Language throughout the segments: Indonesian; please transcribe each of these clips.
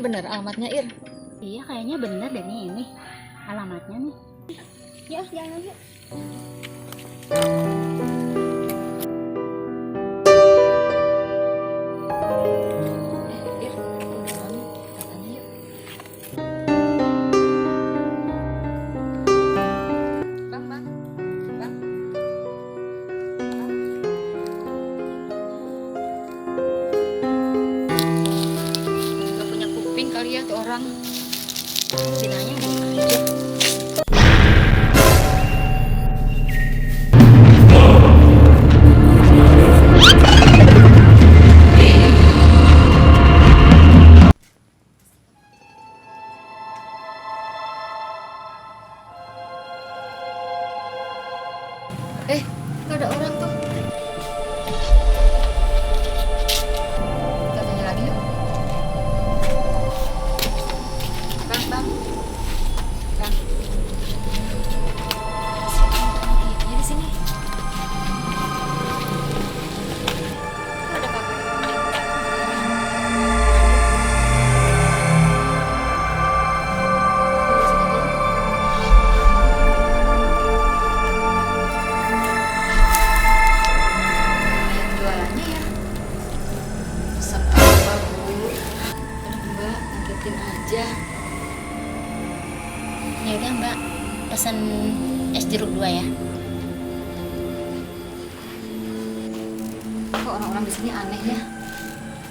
bener alamatnya, Ir? Iya, kayaknya bener deh nih ini alamatnya nih. Ya, jalan yuk. Ir, kebetulan katanya yuk. Bang, bang, bang. Gak punya kuping kali ya tuh orang. Bilangnya mau kerja. Gak ada orang tuh. Kita tanya lagi yuk. Bang, bang. Bang. Iya di sini. Ada kakak. Yang jualannya ya. Pesan apa, Bu? Aduh, Mbak, ngagetin aja. Ya udah Mbak, pesan es jeruk 2 ya. Kok orang-orang di sini aneh ya?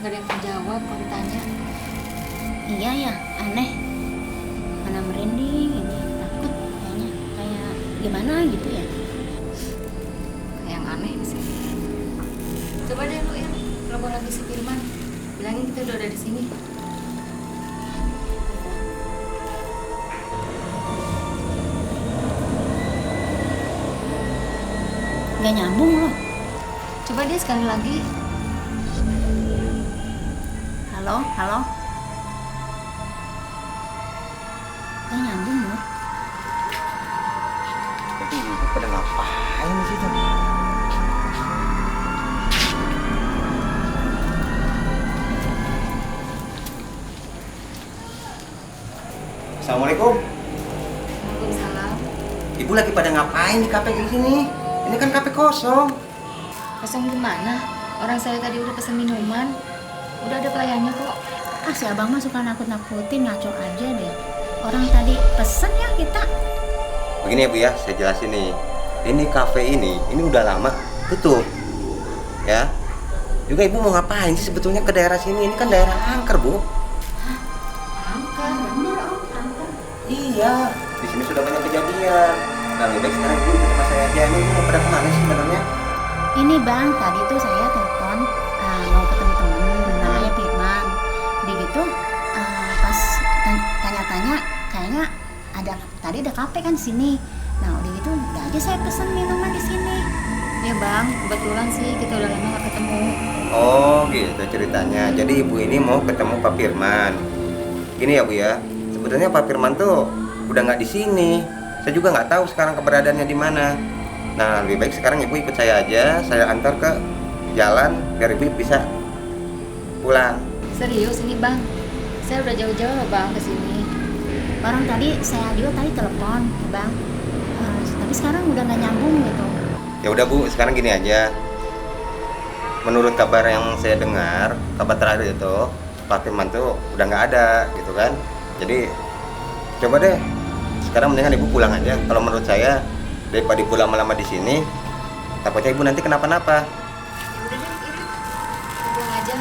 Gak ada yang menjawab kalau ditanya. Iya ya, aneh. Mana merinding ini, takut kayaknya, kayak gimana gitu ya. Kayak yang aneh di sini. Coba deh lu ya, telepon lagi si Firman. Bilangin kita udah ada di sini. Nggak nyambung loh. Coba dia sekali lagi. Halo, halo. Nggak nyambung loh. Tapi ibu pada ngapain di situ? Assalamualaikum. Waalaikumsalam. Ibu lagi pada ngapain di kafe di sini? Ini kan kafe kosong. Kosong gimana? Orang saya tadi udah pesen minuman. Udah ada pelayannya kok. Ah, si abang mah suka nakut-nakutin, ngaco aja deh. Orang tadi pesen ya kita. Begini ya Bu ya, saya jelasin nih. Ini kafe ini udah lama tutup. Ya. Juga ibu mau ngapain sih sebetulnya ke daerah sini? Ini kan daerah angker, Bu. Angker, bener Om, angker. Iya, di sini sudah banyak kejadian. Nah, lebih baik sekarang ibu ikut sama saya aja. Ini ibu mau pada kemana sih sebenarnya? Ini bang, tadi tuh saya telepon mau ketemu temen namanya Firman. Dia gitu pas tanya-tanya kayaknya tadi ada kafe kan di sini. Nah udah gitu udah aja saya pesen minuman di sini. Ya bang, kebetulan sih kita udah lama gak ketemu. Oh gitu ceritanya. Jadi ibu ini mau ketemu Pak Firman. Gini ya Bu ya. Sebetulnya Pak Firman tuh udah nggak di sini. Saya juga nggak tahu sekarang keberadaannya di mana. Nah lebih baik sekarang ibu ikut saya aja. Saya antar ke jalan biar ibu bisa pulang. Serius ini bang? Saya udah jauh-jauh loh bang ke sini. Orang tadi saya juga tadi telepon bang. Tapi sekarang udah nggak nyambung gitu. Ya udah Bu, sekarang gini aja. Menurut kabar yang saya dengar, kabar terakhir itu Pak Firman tuh udah nggak ada gitu kan. Jadi coba deh sekarang mendingan ibu pulang aja. Kalau menurut saya daripada ibu lama-lama di sini, takutnya ibu nanti kenapa-napa. Udah deh, ini pulang aja.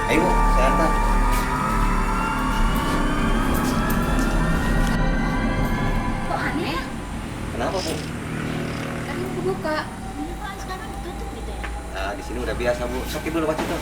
Ayo Bu, saya antar. Kok aneh ya? Kenapa Bu? Tadi mau buka. Ini kok sekarang tutup gitu ya? Nah di sini udah biasa Bu. Sok ibu lewat situ.